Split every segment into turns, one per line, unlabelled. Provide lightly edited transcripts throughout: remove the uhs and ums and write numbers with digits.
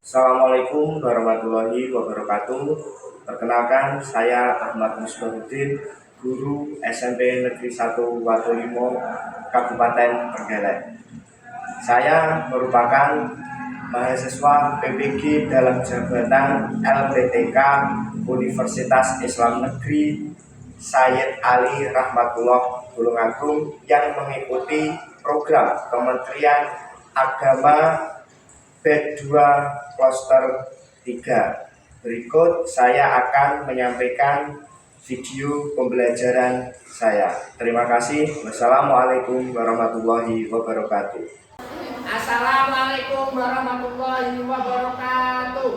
Assalamualaikum warahmatullahi wabarakatuh. Perkenalkan, saya Ahmad Musbahuddin, guru SMP Negeri 1 Watulimo, Kabupaten Trenggalek. Saya merupakan mahasiswa PPG dalam jabatan LPTK Universitas Islam Negeri Sayyid Ali Rahmatullah Tulungagung yang mengikuti program Kementerian Agama batch 2 Kloster 3. Berikut saya akan menyampaikan video pembelajaran saya. Terima kasih. Wassalamualaikum warahmatullahi wabarakatuh.
Assalamualaikum warahmatullahi wabarakatuh.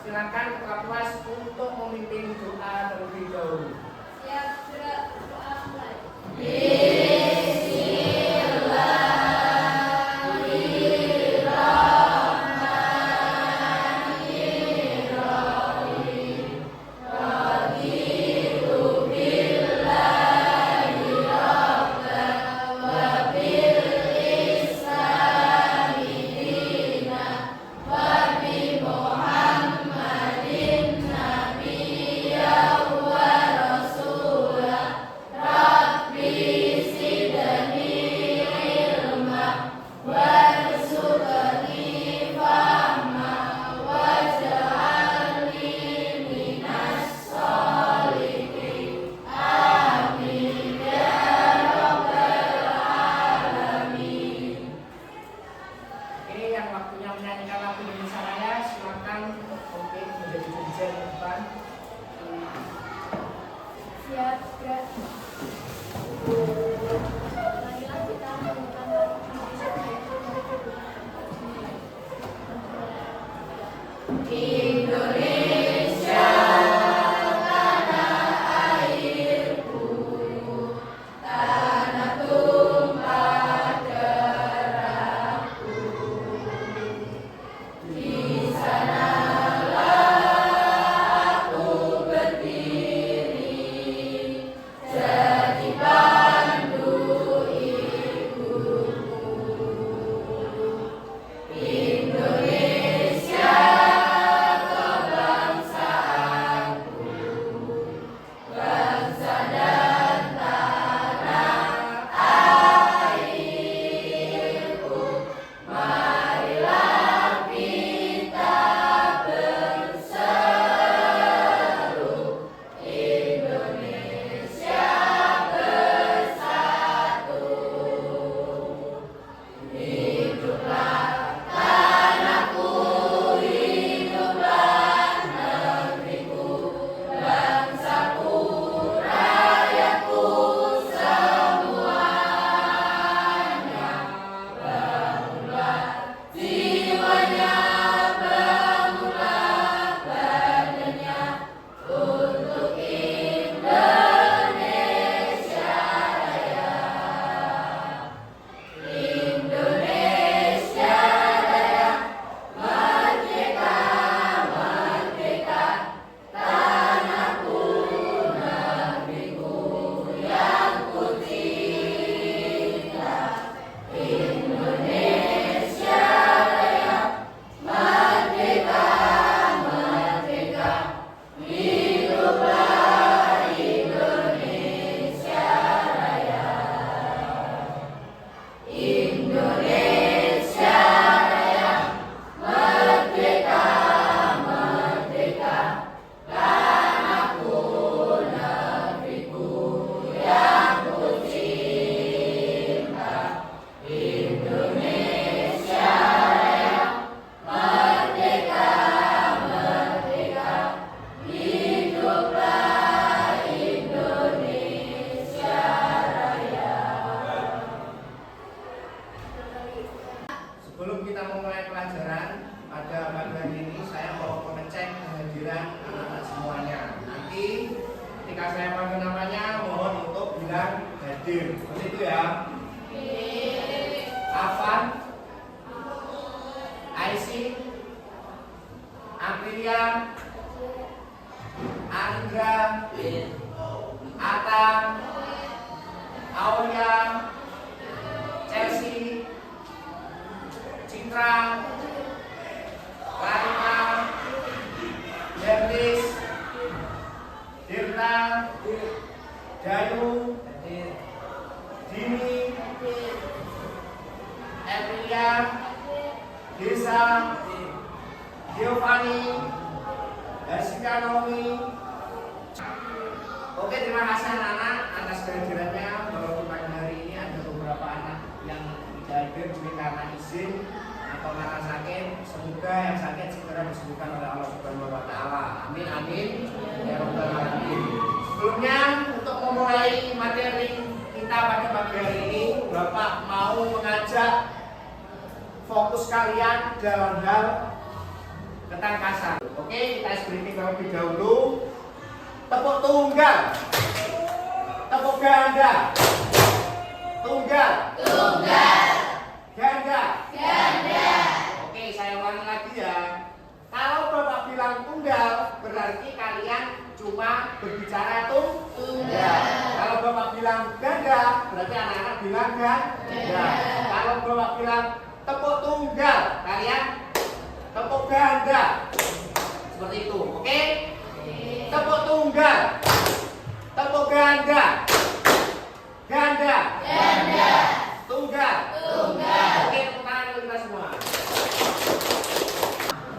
Silakan Ketua Kelas untuk memimpin doa terlebih dahulu.
Siap, sudah doa mulai.
Waktunya menyanyikan lagu Indonesia Raya, silakan mungkin menjadi DJ depan.
Siap, gerak. Marilah kita melakukan Indonesia Raya.
Sebelum kita memulai pelajaran pada bagian ini, saya mau mengecek kehadiran anak-anak semuanya. Nanti ketika saya panggil namanya, mohon untuk bilang hadir. Seperti itu ya. Afan, Aprilia, Andra, Ata, Aulia, Chelsea, Citra, Karina, Derlis, Dirna, Dayu, Dini, Emilia, Desa, Giovanni, Jessica Nomi. Oke, terima kasih anak-anak atas kehadirannya. Walaupun pagi hari ini ada beberapa anak yang tidak hadir mungkin karena izin atau karena sakit. Semoga yang sakit segera disembuhkan oleh Allah Subhanahu wa taala. Amin amin ya rabbal alamin. Sebelumnya untuk memulai materi kita pada pagi hari ini, Bapak mau mengajak fokus kalian dalam hal ketangkasan. Oke, kita screening terlebih dahulu. Tepuk tunggal, tepuk ganda, tunggal, ganda. Oke, saya ulangi lagi ya. Kalau Bapak bilang tunggal, berarti kalian cuma berbicara tunggal. Kalau Bapak bilang ganda, berarti anak-anak bilang ganda. Kalau Bapak bilang tepuk tunggal, kalian tepuk ganda. Seperti itu, oke? Tepuk tunggal, tepuk ganda, ganda, tunggal. Oke, tepuk tangan kita semua.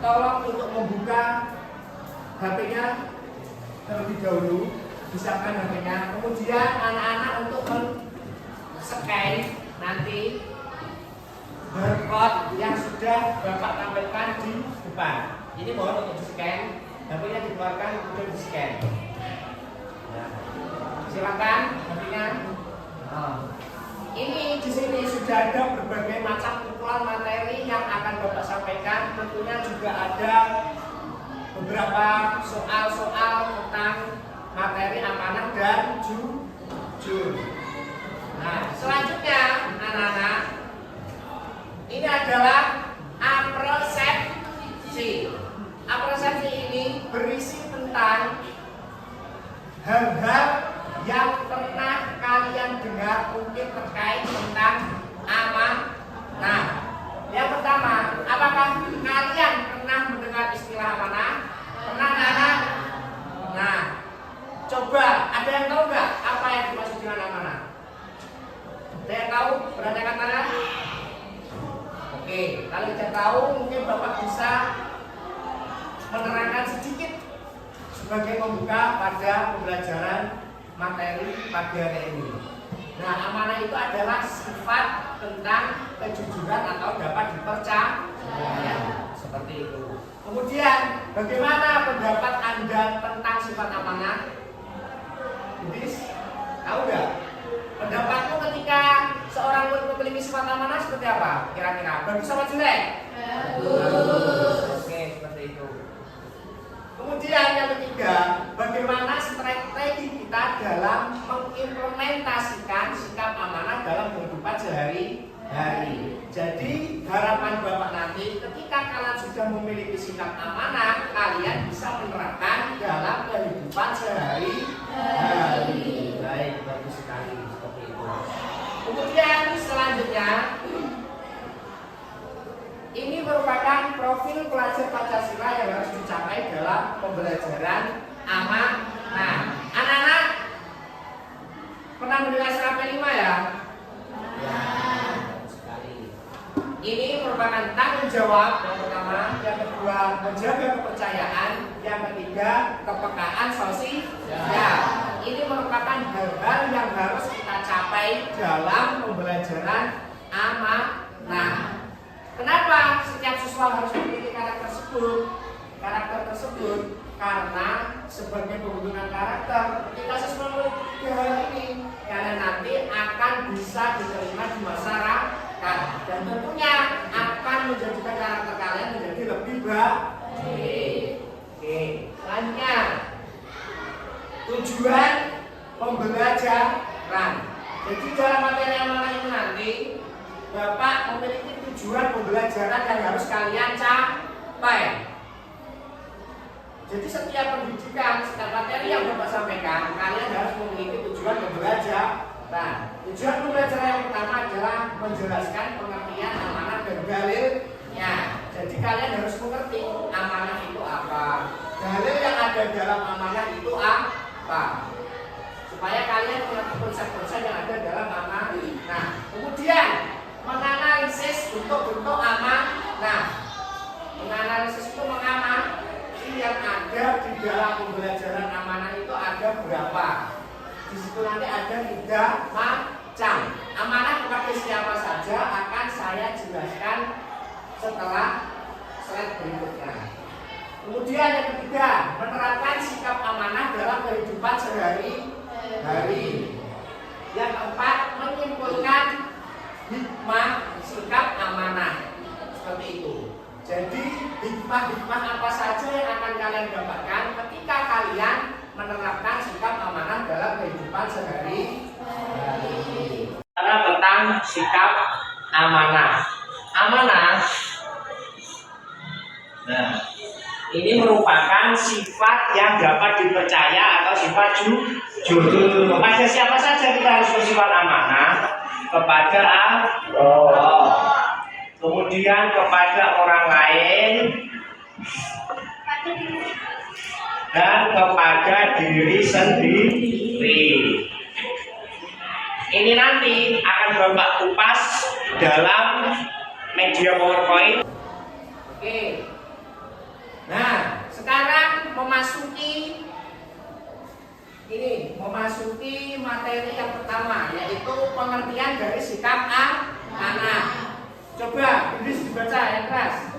Tolong untuk membuka HP-nya terlebih dahulu, siapkan HP-nya. Kemudian anak-anak untuk men-scan nanti barcode yang sudah Bapak tampilkan di depan. Ini mohon untuk di-scan, HP-nya dikeluarkan kemudian di-scan. Nah, silakan HP-nya. Ini di sini sudah ada berbagai macam kumpulan materi yang akan Bapak sampaikan. Tentunya juga ada beberapa soal-soal tentang materi amanah dan jujur. Nah, selanjutnya anak-anak, ini adalah apresiasi. Apresiasi ini berisi tentang hal-hal yang pernah kalian dengar mungkin terkait tentang amanah. Yang pertama, apakah kalian pernah mendengar istilah amanah? Pernah nggak? Nah, coba ada yang tahu nggak apa yang dimaksud dengan amanah? Ada yang tahu? Berani angkat tangan? Oke, kalau tidak tahu mungkin Bapak bisa menerangkan sedikit sebagai pembuka pada pembelajaran materi pagi hari ini. Nah, amanah itu adalah sifat tentang kejujuran atau dapat dipercaya. Seperti itu. Kemudian, bagaimana pendapat Anda tentang sifat amanah? Budis, tahu nggak? Pendapatmu ketika seorang murid memiliki sifat amanah seperti apa? Kira-kira bagus sama jelek? Bagus. Oke, seperti itu. Kemudian yang ketiga, bagaimana strategi kita dalam mengimplementasikan sikap amanah dalam kehidupan sehari-hari. Jadi harapan Bapak nanti ketika kalian sudah memiliki sikap amanah, kalian bisa menerapkan dalam kehidupan sehari-hari. Baik, bagus sekali seperti itu. Kemudian selanjutnya, ini merupakan profil pelajar Pancasila yang harus dicapai dalam pembelajaran amanah. Anak-anak pernah mendengar SKP 5 ya? Ya, sekali. Ini merupakan tanggung jawab yang pertama, yang kedua menjaga kepercayaan, yang ketiga kepekaan sosial. Ini merupakan hal-hal yang harus kita capai dalam pembelajaran amanah. Kenapa setiap siswa harus memiliki karakter tersebut? Karena sebagai pembentukan karakter, ketika siswa memiliki hal ini, kalian nanti akan bisa diterima di masyarakat dan tentunya akan menjadikan karakter kalian menjadi lebih baik. Oke, selanjutnya tujuan pembelajaran. Jadi dalam materi amanah ini nanti Bapak memiliki tujuan pembelajaran yang harus kalian capai. Jadi setiap pendidikan, setiap materi yang Bapak sampaikan, kalian harus memiliki tujuan pembelajaran. Nah, tujuan pembelajaran yang pertama adalah menjelaskan pengertian amanah dan dalilnya. Jadi kalian harus mengerti amanah itu apa, dalil yang ada dalam amanah itu apa, supaya kalian mengerti konsep-konsep yang ada dalam amanah. Nah, kemudian menganalisis bentuk-bentuk amanah. Menganalisis itu mengamanah yang ada di dalam pembelajaran amanah itu ada berapa. Di situ nanti ada 3 macam. Amanah kepada siapa saja akan saya jelaskan setelah slide berikutnya. Kemudian yang ketiga, menerapkan sikap amanah dalam kehidupan sehari-hari. Yang keempat, menyimpulkan hikmah sikap amanah. Seperti itu. Jadi hikmah-hikmah apa saja yang akan kalian dapatkan ketika kalian menerapkan sikap amanah dalam kehidupan sehari-hari. Cara tentang sikap amanah. Amanah. Nah, ini merupakan sifat yang dapat dipercaya atau sifat jujur. Kepada siapa saja kita harus bersifat amanah? Kepada Allah. Kemudian kepada orang lain dan kepada diri sendiri. Ini nanti akan Bapak kupas dalam media PowerPoint. Oke. Nah, sekarang memasuki materi yang pertama, yaitu pengertian dari sikap amanah. Coba Idris dibaca yang keras.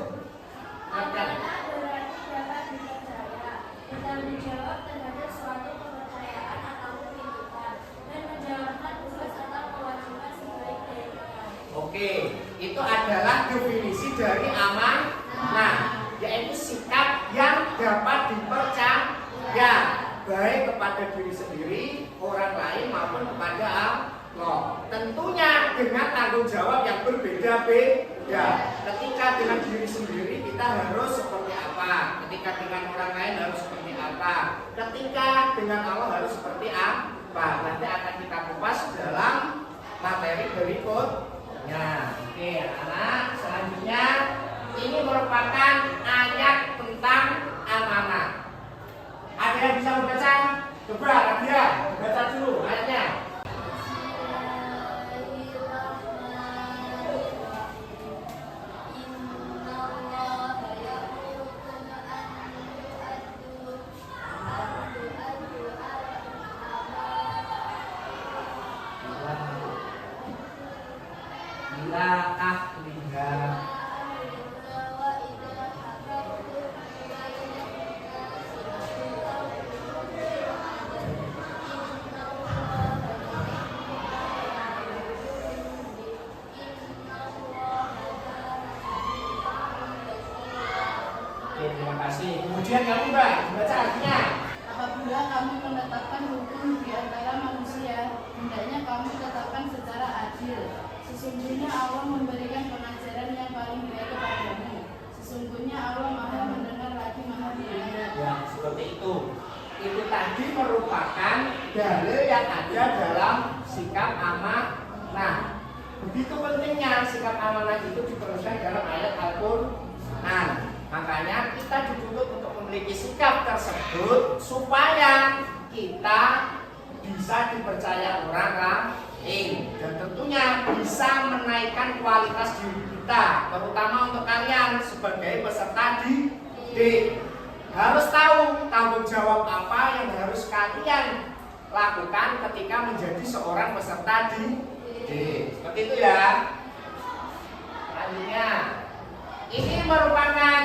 Amanah berarti dapat dipercaya, bertanggung jawab terhadap suatu kepercayaan atau kehidupan, dan menjalankan tugas atau kewajiban sebaik-baiknya.
Oke, itu adalah definisi dari amanah, yaitu sikap yang dapat dipercaya, baik kepada diri sendiri, orang lain maupun kepada Allah. Tentunya dengan tanggung jawab yang berbeda-beda. Ketika dengan diri sendiri kita harus seperti apa, ketika dengan orang lain harus seperti apa, ketika dengan Allah harus seperti apa. Nanti akan kita kupas dalam materi berikutnya. Oke, anak-anak, selanjutnya ini merupakan ayat tentang amanah. Ada yang bisa membaca? Coba, Radia, baca dulu ayatnya. Terima kasih. Kemudian kamu Mbak, baca artinya.
Apabila kamu menetapkan hukum di antara manusia, hendaknya kamu tetapkan secara adil. Sesungguhnya Allah memberikan pengajaran yang paling baik kepadamu. Sesungguhnya Allah Maha mendengar lagi Maha melihat.
Ya, seperti itu. Itu tadi merupakan dalil yang ada dalam sikap amanah. Nah, begitu pentingnya sikap amanah itu diteruskan dalam ayat Al-Qur'an. Makanya kita dituntut untuk memiliki sikap tersebut supaya kita bisa dipercaya orang lain dan tentunya bisa menaikkan kualitas diri kita, terutama untuk kalian sebagai peserta didik. Harus tahu tanggung jawab apa yang harus kalian lakukan ketika menjadi seorang peserta didik. Seperti itu ya. Selanjutnya, ini merupakan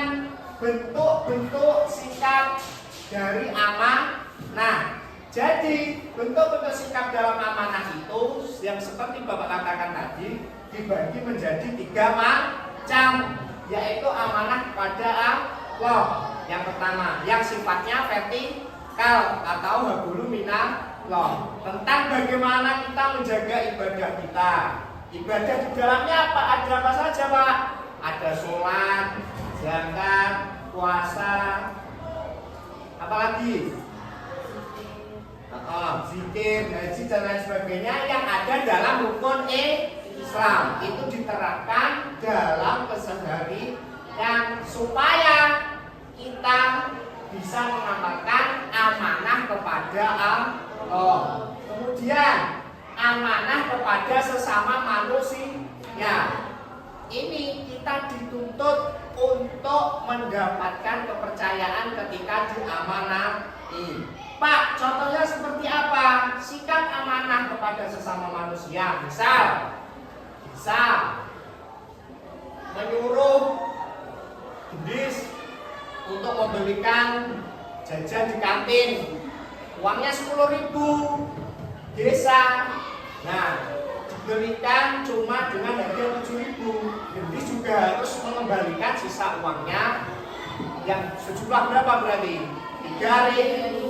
bentuk-bentuk sikap dari amanah. Jadi bentuk-bentuk sikap dalam amanah itu yang seperti Bapak katakan tadi dibagi menjadi 3 macam, yaitu amanah kepada Allah. Yang pertama, yang sifatnya vertikal atau hablu minallah, tentang bagaimana kita menjaga ibadah kita. Ibadah di dalamnya apa? Ada apa saja, Pak? Ada sholat, zakat, puasa, Apalagi zikir, haji dan lain sebagainya yang ada dalam rukun Islam itu diterapkan dalam keseharian supaya kita bisa mengamalkan amanah kepada Allah. Kemudian amanah kepada sesama manusia. Ini kita dituntut untuk mendapatkan kepercayaan ketika diamanahi. Pak, contohnya seperti apa? Sikap amanah kepada sesama manusia. Bisa menyuruh gendis untuk membelikan jajan di kantin. Uangnya 10.000 desa. Nah, diberikan cuma dengan harga 7.000. Gendis juga harus mengembalikan sisa uangnya yang sejumlah berapa berarti? 3.000.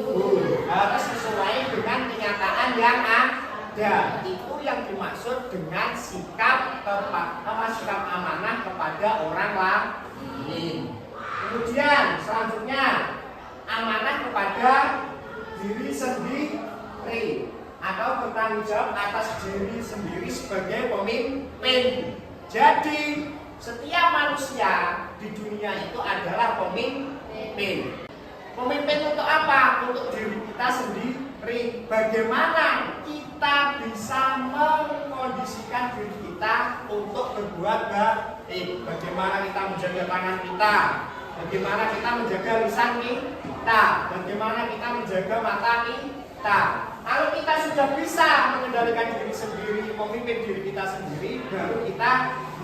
Harus sesuai dengan kenyataan yang ada. Itu yang dimaksud dengan sikap amanah kepada orang lain. Kemudian selanjutnya amanah kepada diri sendiri atau bertanggung jawab atas diri sendiri sebagai pemimpin. Jadi setiap manusia di dunia itu adalah pemimpin. Pemimpin untuk apa? Untuk diri kita sendiri. Bagaimana kita bisa mengkondisikan diri kita untuk berbuat baik? Bagaimana kita menjaga tangan kita? Bagaimana kita menjaga lisan kita? Bagaimana kita menjaga mata kita? Kalau kita sudah bisa mengendalikan diri sendiri, memimpin diri kita sendiri, baru kita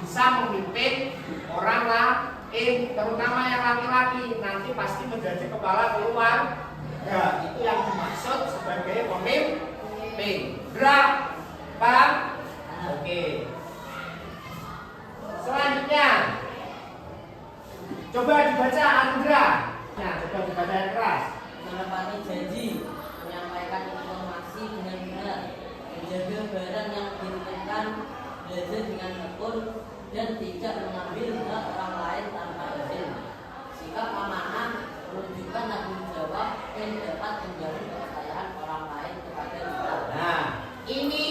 bisa memimpin orang lain, terutama yang laki-laki, nanti pasti menjadi kepala keluarga. Itu yang dimaksud sebagai pemimpin. Berapa? Oke. Selanjutnya, coba dibaca Andra. Nah, coba dibaca yang keras.
Menepati janji, menyampaikan informasi dengan benar, menjaga barang yang dititipkan, belajar dengan tekun, dan tidak mengambil hak orang lain tanpa izin. Sikap amanah menunjukkan tanggung jawab dan dapat menjamin kepercayaan orang lain kepada kita.
Nah, ini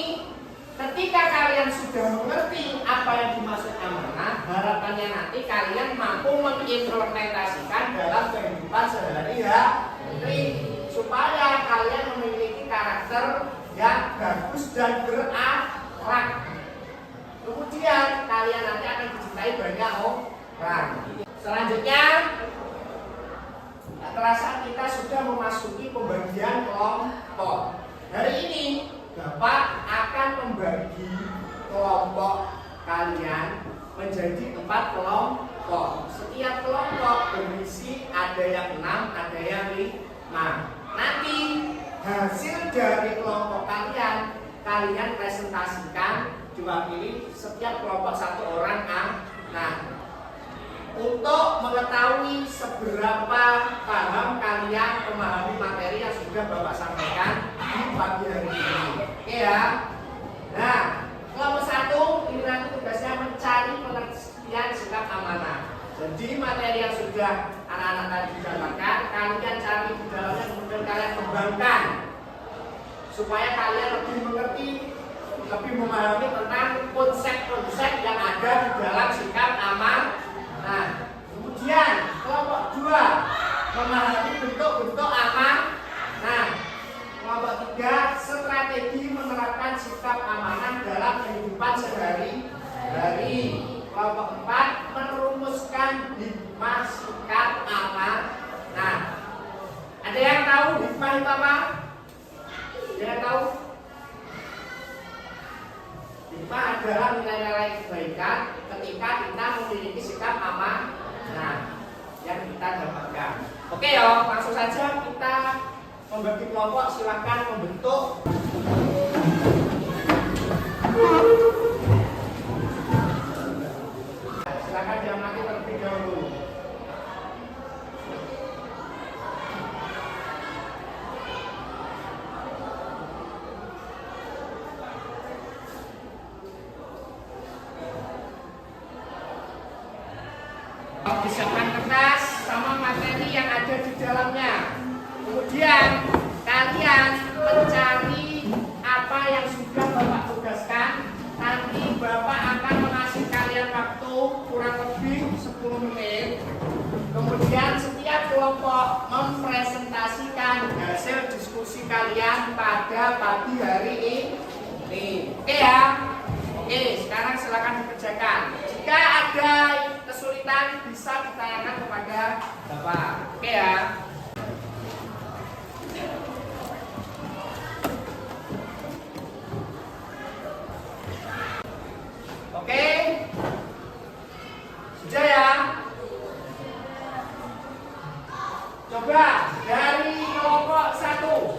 ketika kalian sudah mengerti apa yang dimaksud amanah, harapannya nanti kalian mampu mengimplementasikan dalam kehidupan sehari-hari supaya kalian memiliki karakter yang bagus dan berakhlak. Kemudian kalian nanti akan dicintai banyak orang. Selanjutnya, tak terasa kita sudah memasuki pembagian kelompok. Hari ini Bapak akan membagi kelompok kalian menjadi 4 kelompok. Setiap kelompok berisi ada yang 6, ada yang 5. Nanti hasil dari kelompok kalian presentasikan, diwakili setiap kelompok 1 orang. Nah, untuk mengetahui seberapa paham kalian memahami materi yang sudah Bapak sampaikan di pagi hari ini. Oke ya. Nah, kelompok 1 ini nanti tugasnya mencari pengertian sikap amanah. Jadi materi yang sudah anak-anak tadi dapatkan, kalian cari di dalamnya, kemudian kalian kembangkan supaya kalian lebih mengerti, lebih memahami tentang konsep-konsep yang ada di dalam sikap amanah. Nah, kemudian kelompok 2 memahami bentuk-bentuk amanah. Nah, kelompok 3 strategi menerapkan sikap amanah dalam kehidupan sehari-hari. Kelompok 4 merumuskan hikmah sikap amanah. Nah, ada yang tahu hikmah itu apa? Ada yang tahu? Hikmah adalah nilai-nilai kebaikan ketika kita memiliki sikap amanah yang kita dapatkan. Oke ya, langsung saja kita membagi kelompok. Silakan membentuk. Silakan diamati terlebih dahulu. Disiapkan kertas sama materi yang ada di dalamnya. Kemudian kalian mencari apa yang sudah Bapak tugaskan. Nanti Bapak akan mengasih kalian waktu kurang lebih 10 menit. Kemudian setiap kelompok mempresentasikan hasil diskusi kalian pada pagi hari ini. Oke ya? Oke, sekarang silakan dikerjakan. Jika ada kesulitan bisa ditanyakan kepada Bapak. Oke ya? Oke? Sudah ya? Coba dari kelompok 1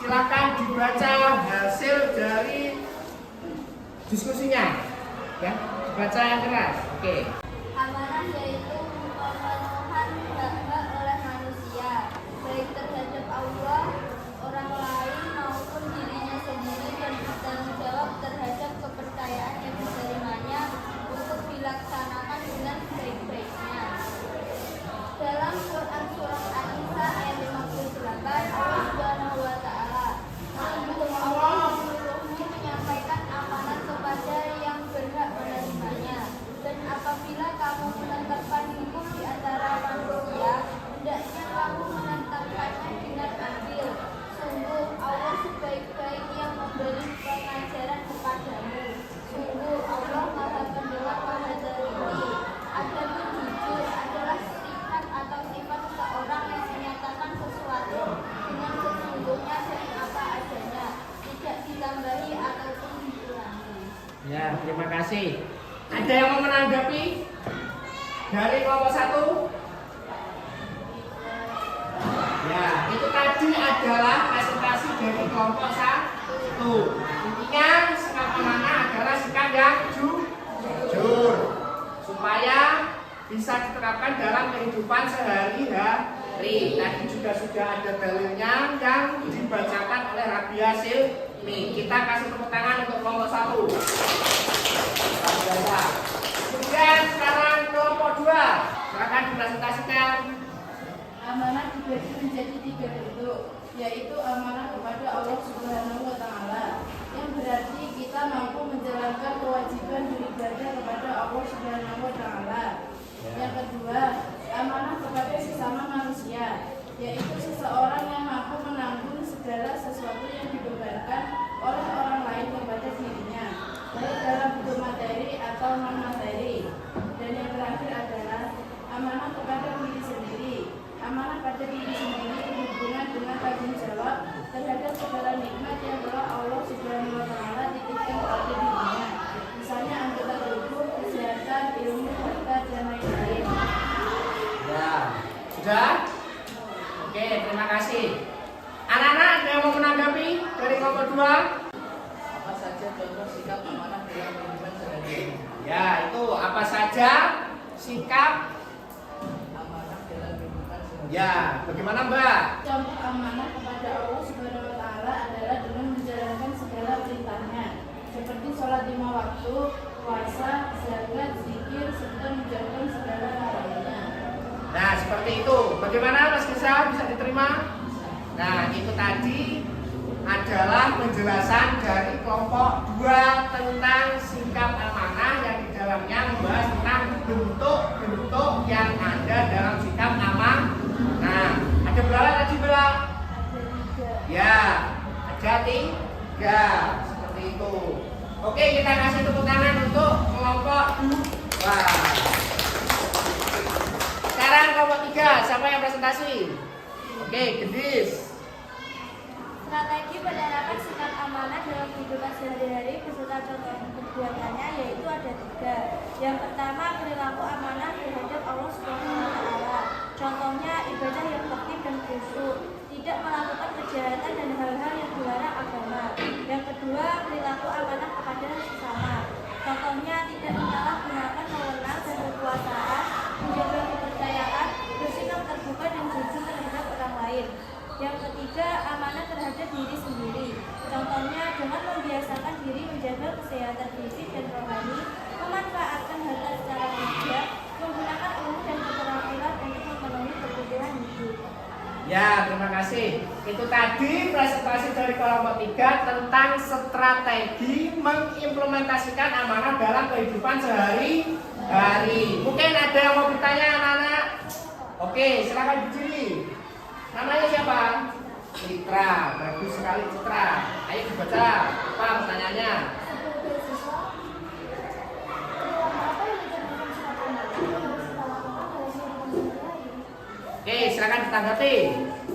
silakan dibaca hasil dari diskusinya, ya, baca yang keras. Oke.
Amanah yaitu pemenuhan hak-hak oleh manusia, baik terhadap Allah, orang lain maupun dirinya sendiri, dan bertanggung jawab terhadap kepercayaan yang diterimanya untuk dilaksanakan dengan sebaik-baiknya. Dalam Quran Surah An-Nisa ayat 58, Allah Subhanahu wa Ta'ala menyampaikan amanat kepada yang berhak menerimanya. Dan apabila kamu menetapkan hukum di antara manusia, hendaknya kamu menetapkannya dengan adil. Sungguh Allah sebaik-baik yang memberi pengajaran kepadamu. Sungguh Allah Maha Pendengar, Maha Teliti. Adapun jujur adalah sikap atau sifat seseorang yang menyatakan sesuatu dengan sesungguhnya dan apa adanya, tidak ditambahi ataupun dikurangi.
Ya, terima kasih. Ada yang mau menanggapi dari kelompok 1? Ya, itu tadi adalah presentasi dari kelompok 1. Intinya sikap amanah adalah sikap yang jujur supaya bisa diterapkan dalam kehidupan sehari-hari. Tadi juga sudah ada dalilnya yang dibacakan oleh Rabi Hasil. Ini kita kasih tepuk tangan untuk kelompok 1. Kemudian sekarang kelompok 2, silakan dipresentasikan.
Amanah dibagi menjadi 3 bentuk, yaitu amanah kepada Allah Subhanahu wa Ta'ala, yang berarti kita mampu menjalankan kewajiban beribadah kepada Allah Subhanahu wa Ta'ala. Yang kedua, amanah kepada sesama manusia, yaitu seseorang yang mampu menanggung segala sesuatu yang dibebankan oleh orang lain kepada dirinya, baik dalam bentuk materi atau non materi. Dan yang terakhir adalah amanah kepada diri sendiri. Amanah pada diri sendiri berhubungan dengan tanggung jawab terhadap segala nikmat yang telah Allah Subhanahu wa Ta'ala titipkan pada dirinya, misalnya anggota tubuh, kesehatan, ilmu, harta, dan lain-lain.
Ya, sudah? Oke, terima kasih. Anak-anak ada yang mau menanggapi dari kelompok 2?
Apa saja contoh sikap amanah dalam kehidupan sehari-hari?
Ya, itu apa saja sikap?
Amanah dalam kehidupan sehari-hari.
Ya, bagaimana Mbak?
Contoh amanah kepada Allah Subhanahu wa Ta'ala adalah dengan menjalankan segala perintahnya, seperti sholat 5 waktu, puasa, zakat, zikir, serta menjauhkan segala larangannya.
Nah, seperti itu. Bagaimana Mas Gisa, bisa diterima? Nah, itu tadi adalah penjelasan dari kelompok 2 tentang sikap amanah yang di dalamnya membahas tentang bentuk-bentuk yang ada dalam sikap amanah. Nah, ada berapa tadi Mbak?
Ada 3.
Ya, ada 3. Seperti itu. Oke, kita kasih tepuk tangan untuk kelompok 2. Sekarang kelompok 3, siapa yang presentasi? Oke, Gendis.
Strategi penerapan sikap amanah dalam kehidupan sehari-hari beserta contoh perbuatannya yaitu ada 3. Yang pertama, perilaku amanah terhadap Allah Subhanahu wa Ta'ala. Contohnya ibadah yang tertib dan khusyuk, tidak melakukan kejahatan dan hal-hal yang dilarang agama. Yang kedua, perilaku amanah kepada sesama. Contohnya tidak menyalahgunakan wewenang dan kekuasaan, menjaga kepercayaan, bersikap terbuka dan jujur terhadap orang lain. Yang ketiga, amanah terhadap diri sendiri. Contohnya dengan membiasakan diri menjaga kesehatan fisik dan rohani, memanfaatkan harta secara bijak, menggunakan ilmu dan keterampilan untuk memenuhi kebutuhan hidup.
Ya, terima kasih. Itu tadi presentasi dari kelompok 3 tentang strategi mengimplementasikan amanah dalam kehidupan sehari-hari. Mungkin ada yang mau bertanya anak-anak? Oke, silakan berdiri. Namanya siapa? Citra. Bagus sekali Citra. Ayo dibaca. Apa pertanyaannya?
Sebagai siswa, perilaku apa yang dicerminkan sikap amanah yang harus kita lakukan dalam kehidupan sehari-hari?
Oke, silakan ditanggapi.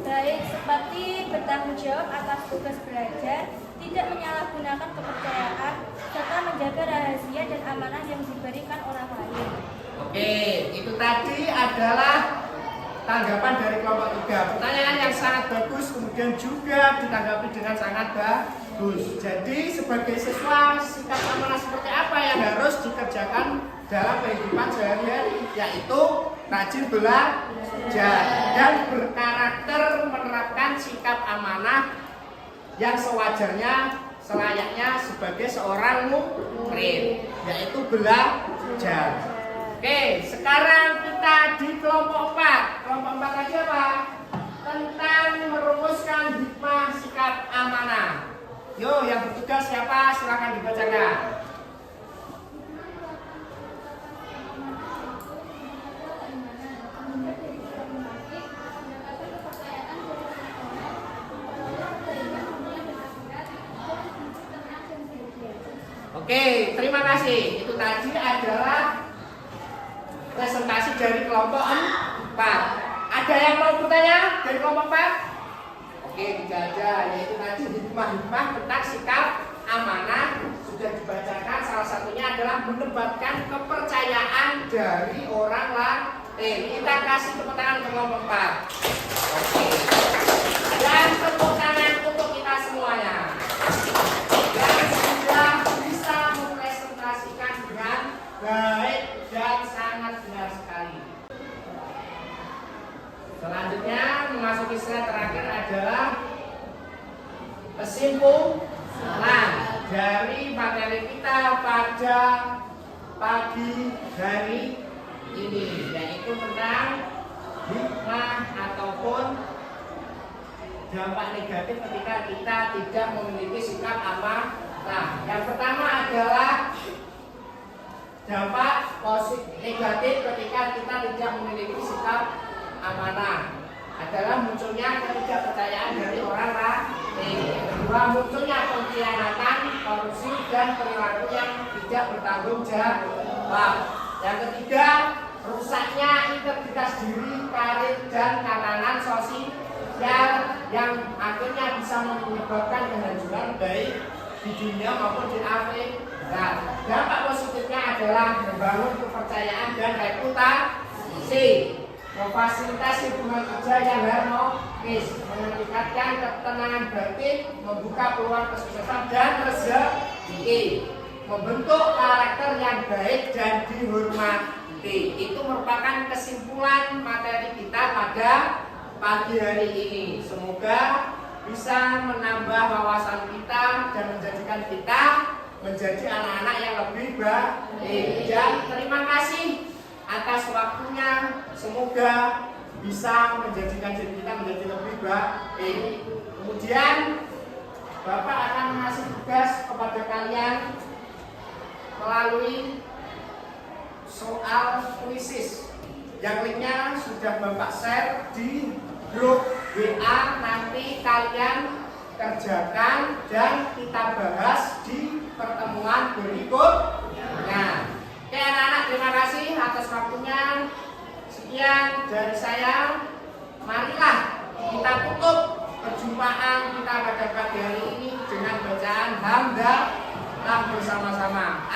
Baik, seperti bertanggung jawab atas tugas belajar, tidak menyalahgunakan kepercayaan, serta menjaga rahasia dan amanah yang diberikan orang lain.
Oke, itu tadi adalah tanggapan dari kelompok 3. Pertanyaan yang sangat bagus, kemudian juga ditanggapi dengan sangat bagus. Jadi sebagai siswa, sikap amanah seperti apa yang harus dikerjakan dalam kehidupan sehari-hari? Yaitu rajin belajar dan berkarakter menerapkan sikap amanah yang sewajarnya, selayaknya sebagai seorang murid, yaitu belajar. Oke, sekarang kita di kelompok 4. Kelompok 4 tadi apa? Tentang merumuskan hikmah sikap amanah. Yo, yang bertugas siapa? Silakan dibacakan. Oke, terima kasih. Itu tadi adalah presentasi dari kelompok 4. Ada yang mau bertanya dari kelompok 4? Oke, tidak ada. Yaitu tadi hikmah-hikmah tentang sikap amanah sudah dibacakan. Salah satunya adalah menempatkan kepercayaan dari orang lain. Kita kasih tepuk tangan ke kelompok 4. Oke. Dan tepuk tangan untuk kita semuanya. Dan sudah bisa mempresentasikan dengan baik dan sangat benar sekali. Selanjutnya memasuki slide terakhir adalah kesimpulan dari materi kita pada pagi hari ini, yaitu tentang hikmah ataupun dampak negatif ketika kita tidak memiliki sikap amanah. Nah, yang pertama adalah dampak positif negatif ketika kita tidak memiliki sikap amanah adalah munculnya ketidakpercayaan dari orang lain. Kedua, munculnya pengkhianatan, korupsi, dan perilaku yang tidak bertanggung jawab. Yang ketiga, rusaknya integritas diri, karir, dan tatanan sosial yang akhirnya bisa menyebabkan kehancuran baik di dunia maupun di akhirat. Nah, dampak positifnya adalah membangun kepercayaan dan reputasi, memfasilitasi hubungan kerja yang harmonis, meningkatkan ketenangan batin, membuka peluang kesuksesan dan rezeki, membentuk karakter yang baik dan dihormati. Itu merupakan kesimpulan materi kita pada pagi hari ini. Semoga bisa menambah wawasan kita dan menjadikan kita menjadi anak-anak yang lebih baik. Dan terima kasih atas waktunya. Semoga bisa menjadikan diri kita menjadi lebih baik. Kemudian Bapak akan mengasih tugas kepada kalian melalui soal kuisis yang linknya sudah Bapak share di grup WA. Nanti kalian kerjakan dan kita bahas di pertemuan berikutnya. Oke anak-anak, terima kasih atas waktunya. Sekian dari saya. Marilah kita tutup perjumpaan kita pada pagi hari ini dengan bacaan hamdalah bersama-sama.